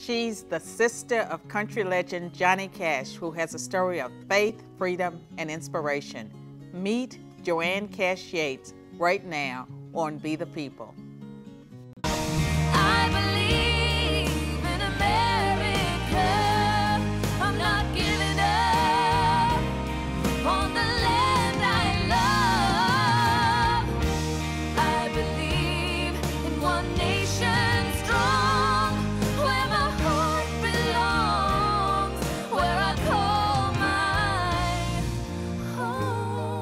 She's the sister of country legend Johnny Cash, who has a story of faith, freedom, and inspiration. Meet Joanne Cash Yates right now on Be the People. I believe in America. I'm not giving up on the land I love. I believe in one nation strong, where my heart belongs, where I call my home.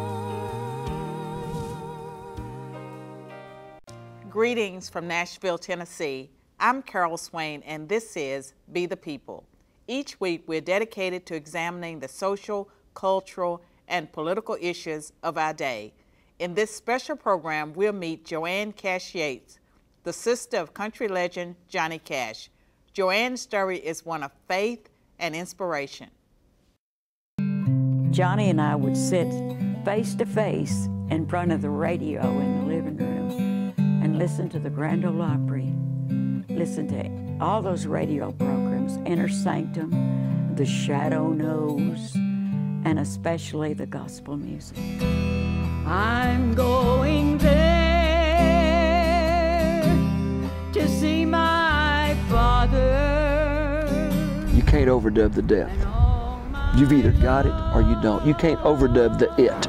Greetings from Nashville, Tennessee. I'm Carol Swain, and this is Be the People. Each week, we're dedicated to examining the social, cultural, and political issues of our day. In this special program, we'll meet Joanne Cash Yates, the sister of country legend Johnny Cash. Joanne's story is one of faith and inspiration. Johnny and I would sit face to face in front of the radio in the living room and listen to the Grand Ole Opry, listen to all those radio programs, Inner Sanctum, The Shadow Knows, and especially the gospel music. I'm going there to see my Father. You can't overdub the death. You've either got it or you don't. You can't overdub the it.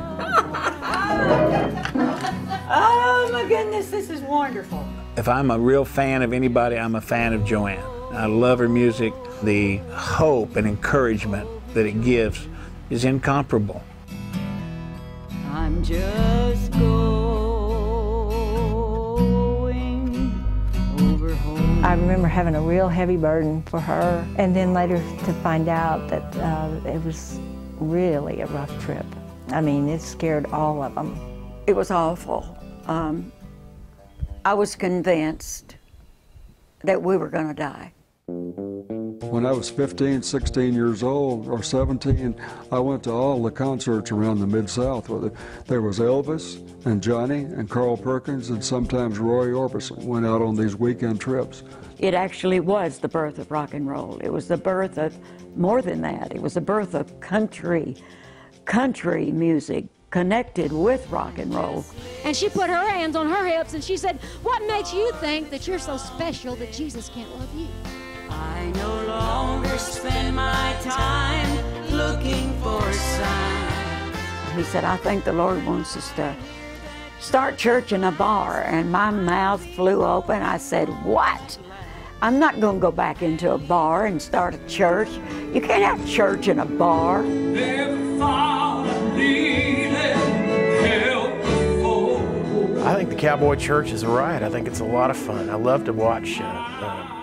Oh my goodness, this is wonderful. If I'm a real fan of anybody, I'm a fan of Joanne. I love her music. The hope and encouragement that it gives is incomparable. I'm just going over home. I remember having a real heavy burden for her, and then later to find out that it was really a rough trip. I mean, it scared all of them. It was awful. I was convinced that we were going to die. When I was 15, 16 years old, or 17, I went to all the concerts around the Mid-South. There was Elvis and Johnny and Carl Perkins and sometimes Roy Orbison went out on these weekend trips. It actually was the birth of rock and roll. It was the birth of more than that. It was the birth of country music connected with rock and roll. And she put her hands on her hips and she said, "What makes you think that you're so special that Jesus can't love you?" I no longer spend my time looking for a sign. He said, "I think the Lord wants us to start church in a bar." And my mouth flew open. I said, "What? I'm not going to go back into a bar and start a church. You can't have church in a bar." I think the Cowboy Church is a riot. I think it's a lot of fun. I love to watch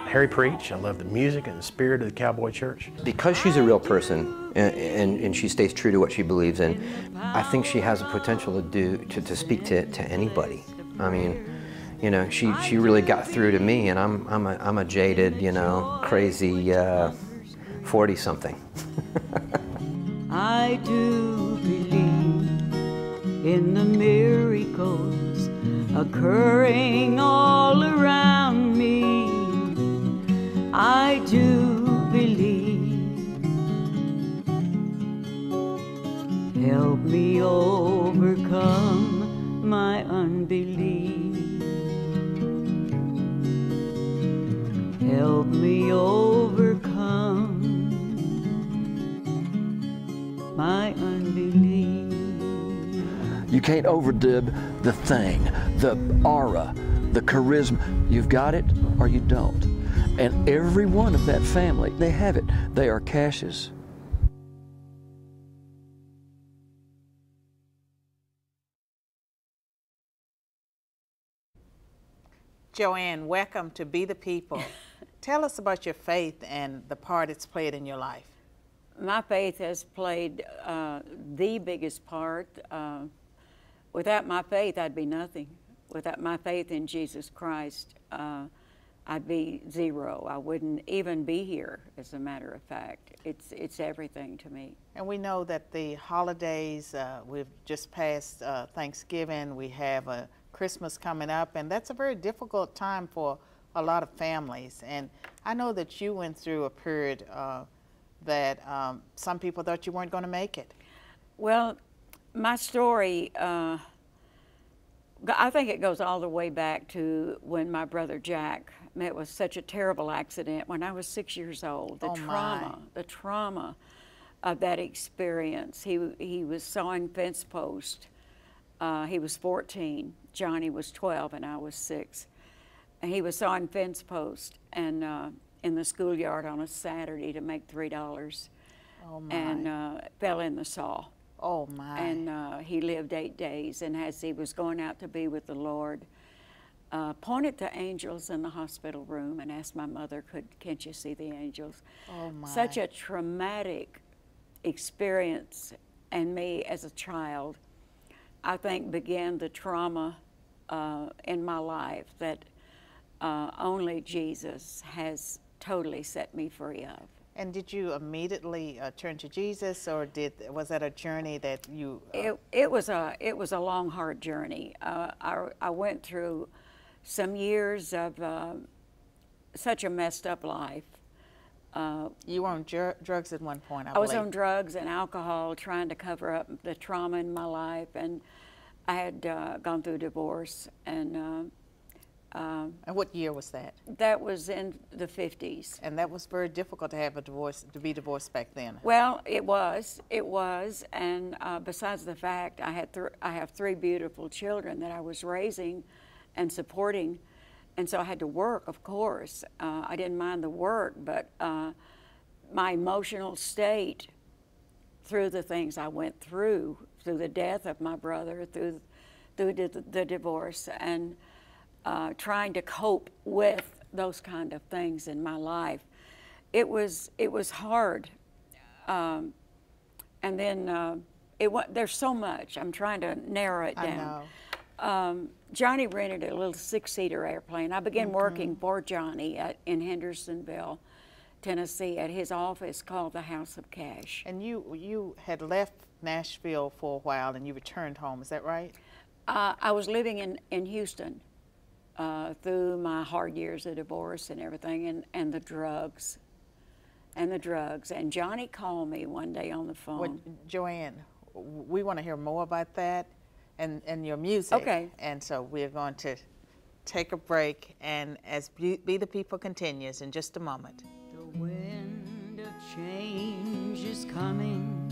Harry preach. I love the music and the spirit of the Cowboy Church. Because she's a real person and she stays true to what she believes in, I think she has the potential to speak to anybody. I mean, you know, she really got through to me, and I'm a jaded, you know, crazy 40-something. I do believe in the miracles occurring all around me. I do believe. Help me overcome my unbelief. Help me overcome my unbelief. You can't overdub the thing, the aura, the charisma. You've got it or you don't. And every one of that family, they have it. They are Cash's. Joanne, welcome to Be the People. Tell us about your faith and the part it's played in your life. My faith has played the biggest part. Without my faith, I'd be nothing. Without my faith in Jesus Christ, I'd be zero. I wouldn't even be here, as a matter of fact. It's everything to me. And we know that the holidays, we've just passed Thanksgiving, we have Christmas coming up, and that's a very difficult time for a lot of families. And I know that you went through a period that some people thought you weren't going to make it. Well, my story, I think it goes all the way back to when my brother Jack met with such a terrible accident when I was 6 years old. The trauma of that experience. He was sawing fence posts. He was 14. Johnny was 12 and I was 6. And he was sawing fence posts and in the schoolyard on a Saturday to make $3. Oh my. And fell in the saw. Oh my. And he lived 8 days, and as he was going out to be with the Lord, pointed to angels in the hospital room and asked my mother, can't you see the angels? Oh my. Such a traumatic experience, and me as a child, I think began the trauma in my life that only Jesus has totally set me free of. And did you immediately turn to Jesus, or was that a journey that you? It was a long, hard journey. I went through some years of such a messed up life. You were on drugs at one point, I was on drugs and alcohol, trying to cover up the trauma in my life, and I had gone through divorce. And what year was that? That was in the 50s. And that was very difficult to have a divorce, to be divorced back then. Well, it was, and besides the fact, I have 3 beautiful children that I was raising and supporting, and so I had to work, of course. I didn't mind the work, but my emotional state through the things I went through the death of my brother, through the divorce, and trying to cope with those kind of things in my life, it was hard. And then there's so much. I'm trying to narrow it down. I know. Johnny rented a little 6-seater airplane. I began working for Johnny in Hendersonville, Tennessee, at his office called the House of Cash. And you had left Nashville for a while and you returned home, is that right? I was living in Houston through my hard years of divorce and everything, and the drugs. And Johnny called me one day on the phone. Well, Joanne, we want to hear more about that and your music. Okay. And so we're going to take a break, and as Be the People continues in just a moment. The wind of change is coming.